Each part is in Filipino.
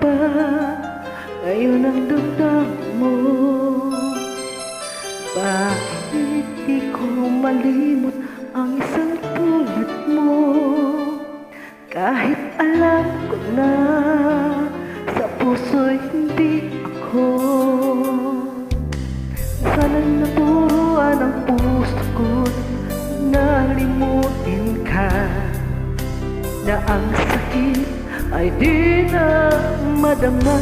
pa ngayon ang damdam mo? Bakit di ko malimot ang isang tulad mo? Kahit alam ko na sa puso'y hindi ako. Sana naturuan ang puso ko na limutin ka, na ang sakit ay di na madama.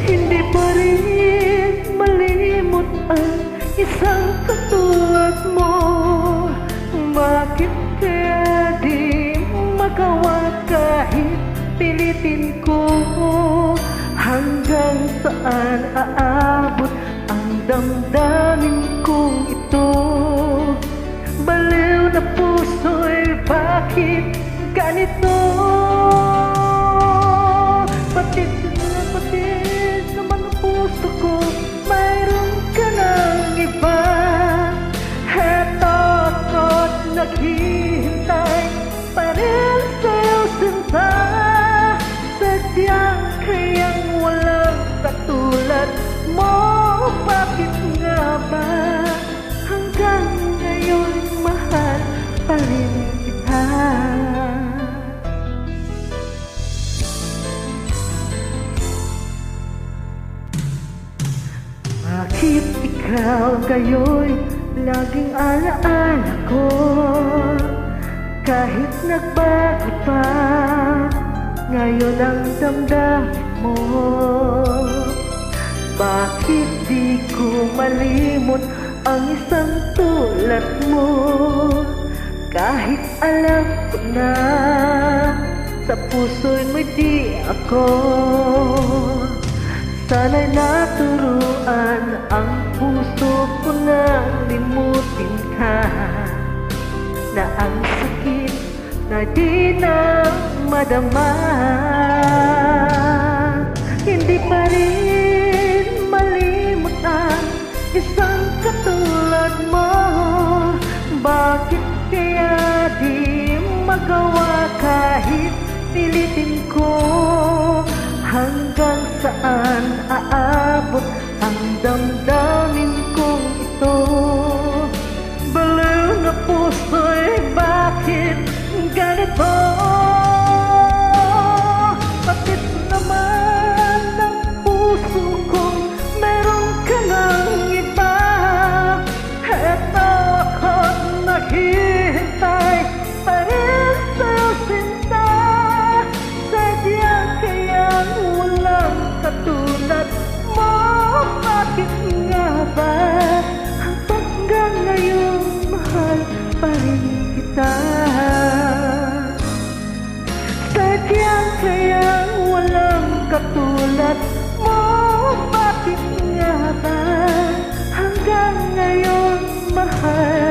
Hindi pa rin malimot ang isang katulad mo. Bakit kaya di magawa kahit pilitin ko? Hanggang saan aabot ang damdamin kong ito? Baliw na puso'y bakit ganito? Patid naman ang puso ko, mayroon ka ng iba. Heto ako't naghihintay pa rin sa'yo sinta. Sadyang kayang walang katulad mo. Bakit nga ba hanggang ngayon mahal pa rin kita? Bakit ikaw ngayon laging alaala ko? Kahit nagbago pa ngayon ang damdamin mo. Bakit di ko malimot ang isang tulad mo? Kahit alam ko na sa puso'y may di ako. Sana'y naturuan ang puso ko na limutin ka, na ang sakit na di na madama. Hindi pa rin malimot ang isang katulad mo. Bakit kaya di magawa kahit pilitin ko? Hanggang saan aabot ang damdamin kong ito? Baliw na puso'y bakit ganito? Bakit naman ang puso kong meron ka ng iba? Heto ako't naghihintay pa rin sa'yo sinta. Sadyang kayang walang katulad mo. Bakit nga ba hanggang ngayon mahal pa rin kita? Sadyang kayang walang katulad mo. Bakit nga ba hanggang ngayon mahal